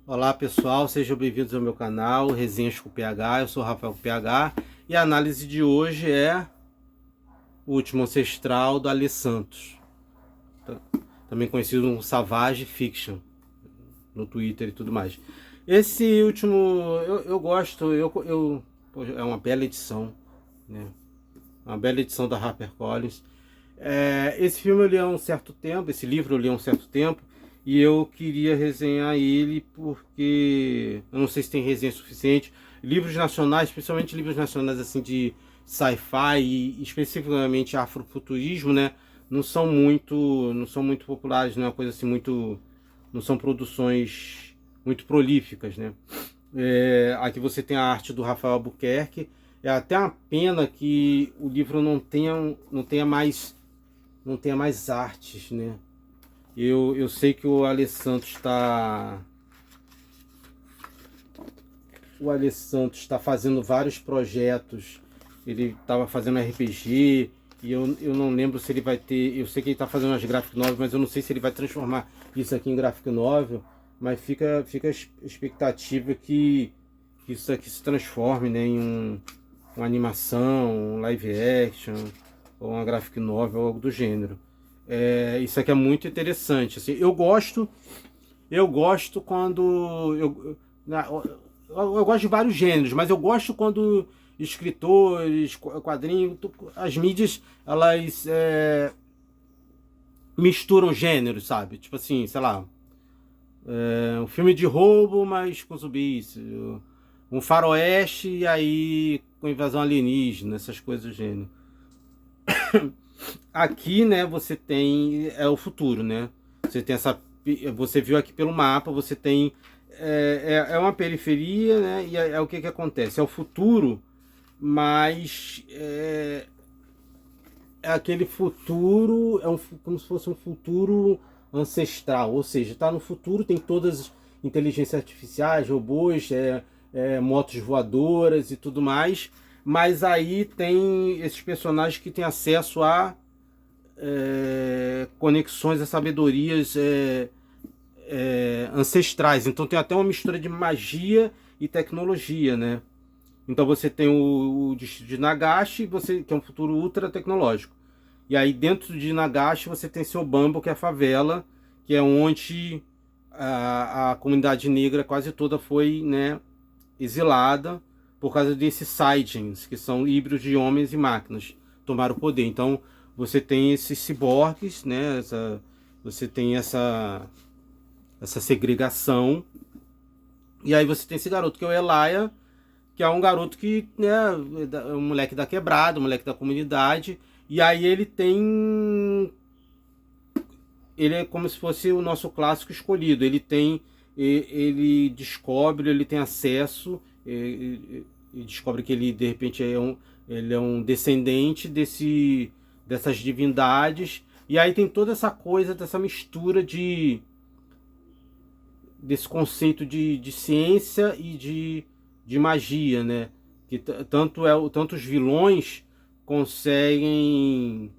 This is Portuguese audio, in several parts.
Olá pessoal, sejam bem-vindos ao meu canal Resenhas com PH. Eu sou o Rafael PH e a análise de hoje é O Último Ancestral do Ale Santos, também conhecido como Savage Fiction no Twitter e tudo mais. Esse último eu gosto, pô, é uma bela edição, né? Uma bela edição da HarperCollins. Esse filme eu li há um certo tempo, esse livro eu li há um certo tempo, e eu queria resenhar ele porque eu não sei se tem resenha suficiente. Livros nacionais, especialmente livros nacionais assim de sci-fi e especificamente afrofuturismo, né? Não são muito populares, não é uma coisa assim muito, não são produções muito prolíficas, né? Aqui você tem a arte do Rafael Albuquerque. É até uma pena que o livro não tenha mais artes, né? Eu sei que o Ale Santos está fazendo vários projetos. Ele estava fazendo RPG e eu não lembro se ele vai ter. Eu sei que ele está fazendo as graphic novels, mas eu não sei se ele vai transformar isso aqui em graphic novel. Mas fica a expectativa que isso aqui se transforme, né, em uma animação, um live action ou uma graphic novel, algo do gênero. Isso aqui é muito interessante. Assim, eu gosto quando eu gosto de vários gêneros, mas eu gosto quando escritores, quadrinhos, as mídias, elas misturam gêneros, sabe? Tipo assim, sei lá, um filme de roubo, mas com zumbis, um faroeste e aí com invasão alienígena, essas coisas do gênero. Aqui, né, você tem o futuro, né? Você tem essa, você viu aqui pelo mapa, você tem uma periferia, né? E o que acontece? É o futuro, mas é aquele futuro, como se fosse um futuro ancestral, ou seja, está no futuro, tem todas as inteligências artificiais, robôs, motos voadoras e tudo mais, mas aí tem esses personagens que têm acesso a conexões a sabedorias ancestrais. Então tem até uma mistura de magia e tecnologia, né? Então você tem o distrito de Nagashi, que é um futuro ultra tecnológico. E aí dentro de Nagashi você tem seu Bambo, que é a favela, que é onde a comunidade negra quase toda foi, né, exilada por causa desses Saiyans, que são híbridos de homens e máquinas, tomaram o poder. Então você tem esses ciborgues, né, você tem essa segregação. E aí você tem esse garoto que é o Elia, que é um garoto que, né, é um moleque da quebrada, um moleque da comunidade, e aí ele é como se fosse o nosso clássico escolhido, ele descobre, ele tem acesso, e descobre que ele de repente ele é um descendente dessas divindades, e aí tem toda essa coisa, dessa mistura desse conceito de ciência e de magia, né? Que tanto os vilões conseguem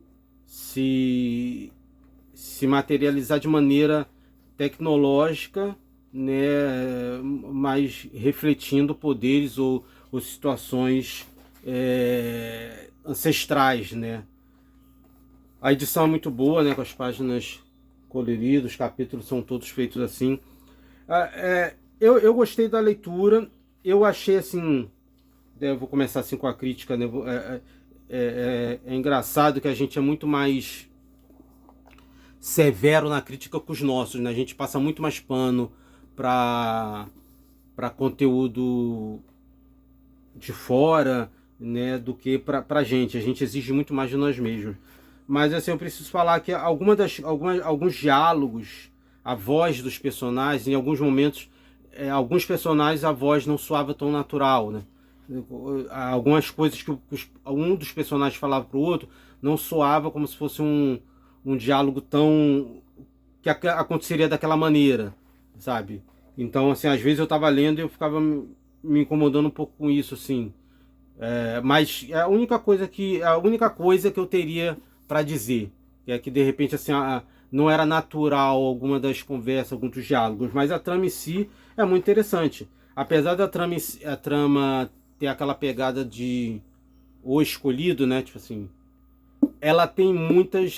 se materializar de maneira tecnológica, né? Mas refletindo poderes ou situações ancestrais, né? A edição é muito boa, né? Com as páginas coloridas, os capítulos são todos feitos assim. Eu gostei da leitura. Eu achei assim. Eu vou começar assim com a crítica, né? É engraçado que a gente é muito mais severo na crítica que os nossos, né? A gente passa muito mais pano para conteúdo de fora, né, do que pra gente. A gente exige muito mais de nós mesmos. Mas assim, eu preciso falar que alguns diálogos, a voz dos personagens, em alguns momentos, alguns personagens a voz não soava tão natural, né? Algumas coisas que um dos personagens falava pro outro não soava como se fosse um diálogo tão que aconteceria daquela maneira, sabe? Então, assim, às vezes eu tava lendo e eu ficava me incomodando um pouco com isso, assim. Mas é a única coisa que eu teria para dizer é que de repente assim não era natural alguma das conversas, alguns dos diálogos, mas a trama em si é muito interessante. Apesar da trama, a trama ter aquela pegada de O Escolhido, né? Tipo assim, ela tem muitas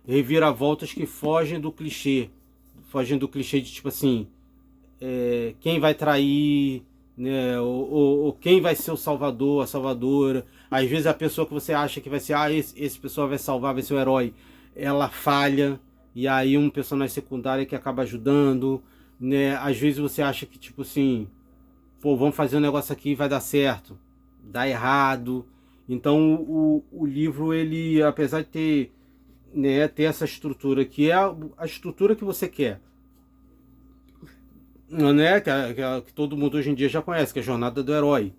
reviravoltas que fogem do clichê. Fogem do clichê de tipo assim, quem vai trair, né? Ou quem vai ser o salvador, a salvadora. Às vezes a pessoa que você acha que vai ser, esse pessoa vai salvar, vai ser o herói, ela falha, e aí um personagem secundário que acaba ajudando, né? Às vezes você acha que tipo assim, pô, vamos fazer um negócio aqui e vai dar certo, dá errado. Então o livro, ele, apesar de ter, né, ter essa estrutura que é a estrutura que você quer, né, que todo mundo hoje em dia já conhece, que é a jornada do herói.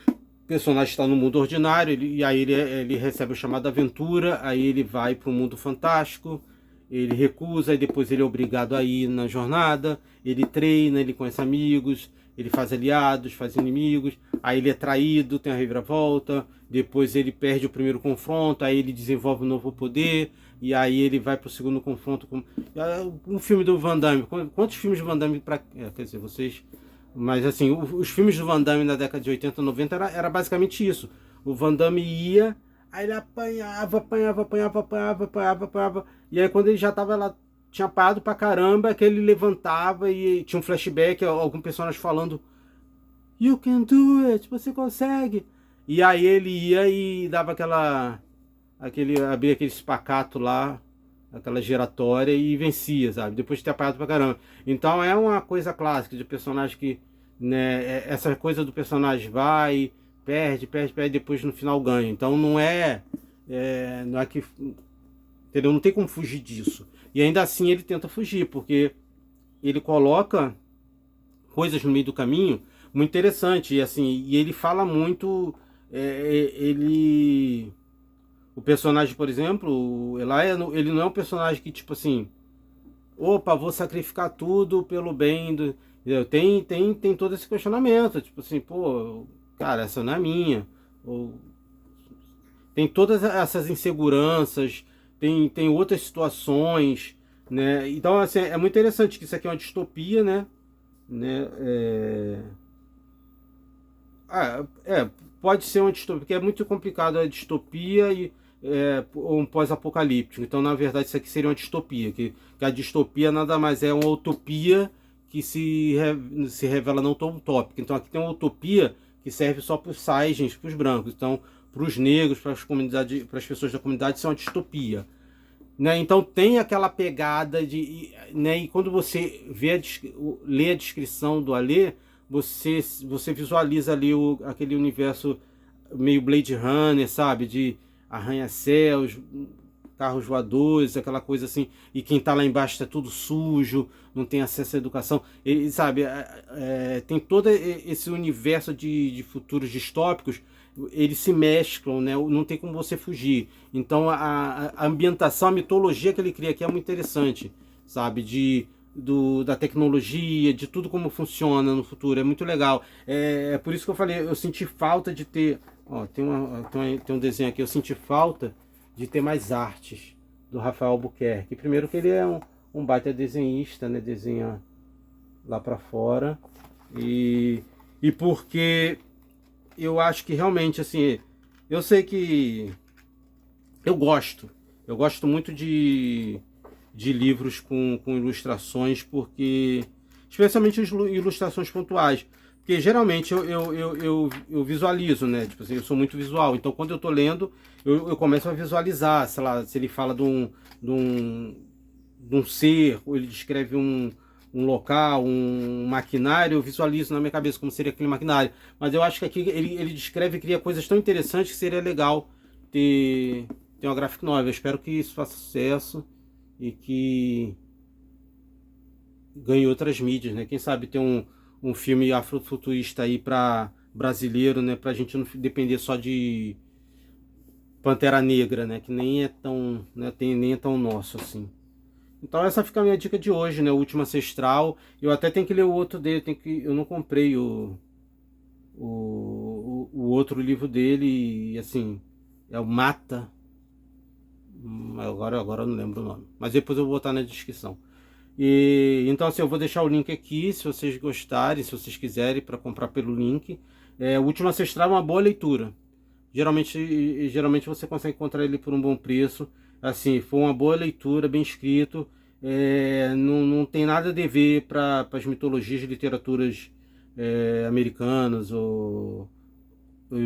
O personagem está no mundo ordinário, e aí ele recebe o chamado aventura, aí ele vai para o mundo fantástico, ele recusa, e depois ele é obrigado a ir na jornada, ele treina, ele conhece amigos, ele faz aliados, faz inimigos, aí ele é traído, tem a reviravolta, depois ele perde o primeiro confronto, aí ele desenvolve um novo poder, e aí ele vai para o segundo confronto. Um filme do Van Damme, quantos filmes de Van Damme, quer dizer, vocês... Mas assim, os filmes do Van Damme na década de 80, 90 era basicamente isso. O Van Damme ia, aí ele apanhava. E aí quando ele já tava lá, tinha parado pra caramba, que ele levantava e tinha um flashback, algum personagem falando You can do it, você consegue. E aí ele ia e dava abria aquele espacato lá, aquela giratória, e vencia, sabe? Depois de ter apanhado pra caramba. Então é uma coisa clássica de personagem que, né, essa coisa do personagem vai, perde, depois no final ganha. Então não é que, entendeu? Não tem como fugir disso. E ainda assim ele tenta fugir, porque ele coloca coisas no meio do caminho muito interessante, e assim, e ele fala muito, o personagem, por exemplo, o Eli, ele não é um personagem que, tipo assim, opa, vou sacrificar tudo pelo bem do... Entendeu? Tem todo esse questionamento, tipo assim, pô, cara, essa não é minha. Ou, tem todas essas inseguranças, tem outras situações, né? Então, assim, é muito interessante que isso aqui é uma distopia, né? Pode ser uma distopia, porque é muito complicado a distopia e um pós-apocalíptico. Então, na verdade, isso aqui seria uma distopia, que a distopia nada mais é uma utopia que se revela não tão utópica. Então, aqui tem uma utopia que serve só para os saiyans, para os brancos. Então, para os negros, para as comunidades, para as pessoas da comunidade, isso é uma distopia. Né? Então tem aquela pegada de, né? E quando você lê a descrição do Alê, você visualiza ali aquele universo meio Blade Runner, sabe? De arranha-céus, carros voadores, aquela coisa assim, e quem tá lá embaixo está tudo sujo, não tem acesso à educação. E, sabe, tem todo esse universo de futuros distópicos, eles se mesclam, né? Não tem como você fugir. Então a ambientação, a mitologia que ele cria aqui é muito interessante, sabe? Da tecnologia, de tudo como funciona no futuro, é muito legal. É por isso que eu falei, eu senti falta de ter... Ó, tem um desenho aqui, eu senti falta de ter mais artes do Rafael Albuquerque. Primeiro que ele é um baita desenhista, né? Desenha lá pra fora. E porque eu acho que realmente, assim, eu sei que eu gosto muito de livros com ilustrações, porque, especialmente as ilustrações pontuais, porque geralmente eu visualizo, né? Tipo assim, eu sou muito visual, então quando eu tô lendo, eu começo a visualizar, sei lá, se ele fala de um ser, ou ele descreve um local, um maquinário, eu visualizo na minha cabeça como seria aquele maquinário. Mas eu acho que aqui ele descreve e cria coisas tão interessantes que seria legal ter uma graphic novel. Eu espero que isso faça sucesso e que ganhe outras mídias, né? Quem sabe ter um filme afrofuturista aí para brasileiro, né? Pra gente não depender só de Pantera Negra, né? Que nem é tão, né? Nem é tão nosso assim. Então essa fica a minha dica de hoje, né? O Último Ancestral. Eu até tenho que ler o outro dele, eu não comprei o outro livro dele, e assim, é o Mata. Agora eu não lembro o nome. Mas depois eu vou botar na descrição. E então assim, eu vou deixar o link aqui, se vocês gostarem, se vocês quiserem, para comprar pelo link. O Última Ancestral é uma boa leitura. Geralmente você consegue encontrar ele por um bom preço. Assim, foi uma boa leitura, bem escrito. Não tem nada a dever para as mitologias e literaturas americanas ou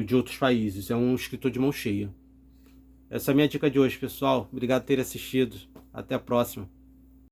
de outros países. É um escritor de mão cheia. Essa é a minha dica de hoje, pessoal. Obrigado por ter assistido. Até a próxima.